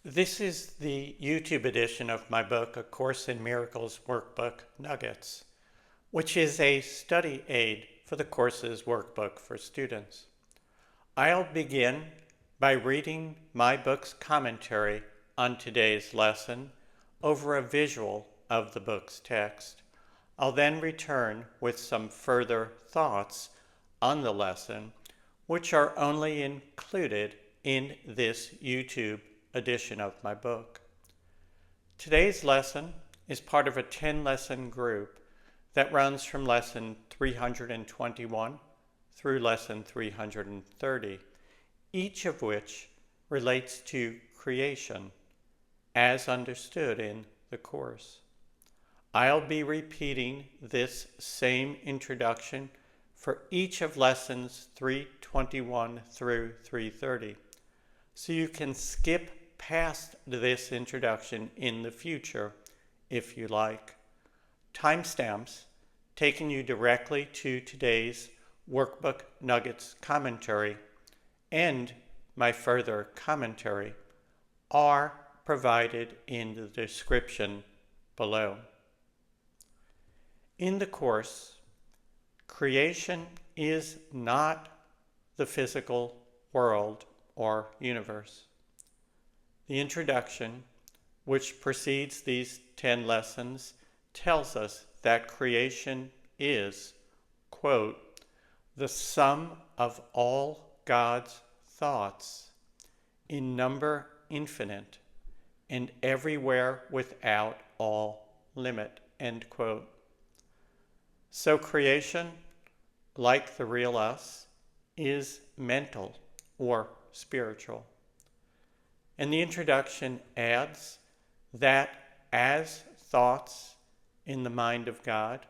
This is the YouTube edition of my book, A Course in Miracles Workbook Nuggets, which is a study aid for the course's workbook for students. I'll begin by reading my book's commentary on today's lesson over a visual of the book's text. I'll then return with some further thoughts on the lesson, which are only included in this YouTube edition of my book. Today's lesson is part of a 10-lesson group that runs from lesson 321 through lesson 330, each of which relates to creation as understood in the course. I'll be repeating this same introduction for each of lessons 321 through 330, so you can skip past this introduction in the future if you like. Timestamps taking you directly to today's Workbook Nuggets commentary and my further commentary are provided in the description below. In the course, creation is not the physical world or universe. The introduction, which precedes these 10 lessons, tells us that creation is, quote, the sum of all God's thoughts, in number infinite, and everywhere without all limit, end quote. So creation, like the real us, is mental or spiritual. And the introduction adds that as thoughts in the mind of God,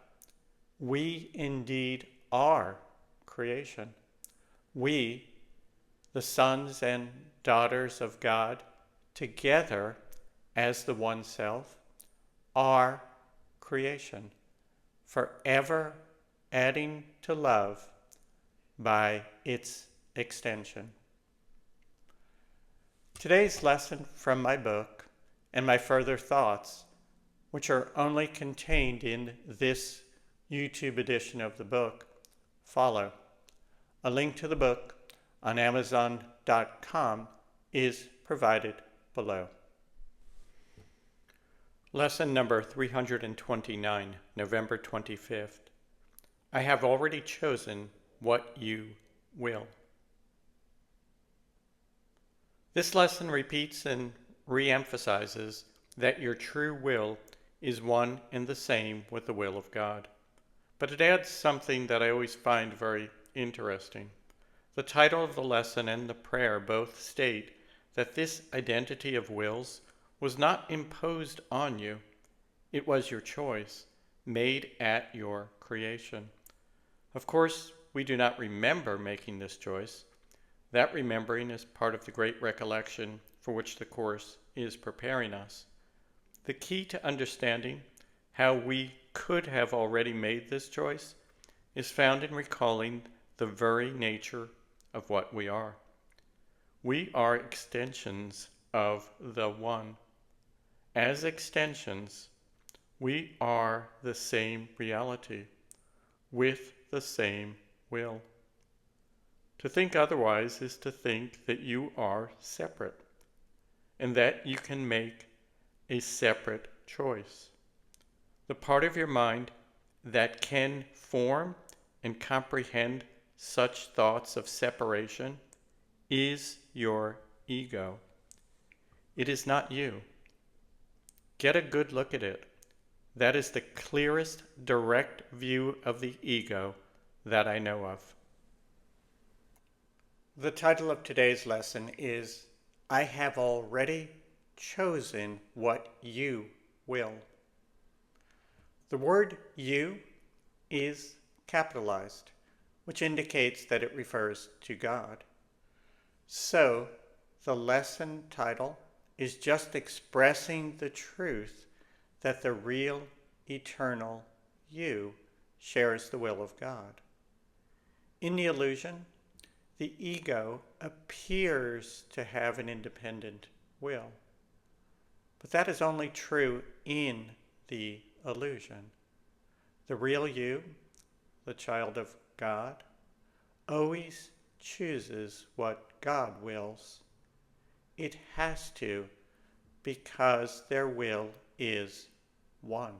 we indeed are creation. We, the sons and daughters of God, together as the one self, are creation, forever adding to love by its extension. Today's lesson from my book and my further thoughts, which are only contained in this YouTube edition of the book, follow. A link to the book on Amazon.com is provided below. Lesson number 329, November 25th. I have already chosen what you will. This lesson repeats and re-emphasizes that your true will is one and the same with the will of God. But it adds something that I always find very interesting. The title of the lesson and the prayer both state that this identity of wills was not imposed on you. It was your choice, made at your creation. Of course, we do not remember making this choice. That remembering is part of the great recollection for which the Course is preparing us. The key to understanding how we could have already made this choice is found in recalling the very nature of what we are. We are extensions of the One. As extensions, we are the same reality, with the same will. To think otherwise is to think that you are separate, and that you can make a separate choice. The part of your mind that can form and comprehend such thoughts of separation is your ego. It is not you. Get a good look at it. That is the clearest direct view of the ego that I know of. The title of today's lesson is, I have already chosen what you will. The word you is capitalized, which indicates that it refers to God. So, the lesson title is just expressing the truth that the real, eternal you shares the will of God. In the illusion, the ego appears to have an independent will. But that is only true in the illusion. The real you, the child of God, always chooses what God wills. It has to, because their will is one.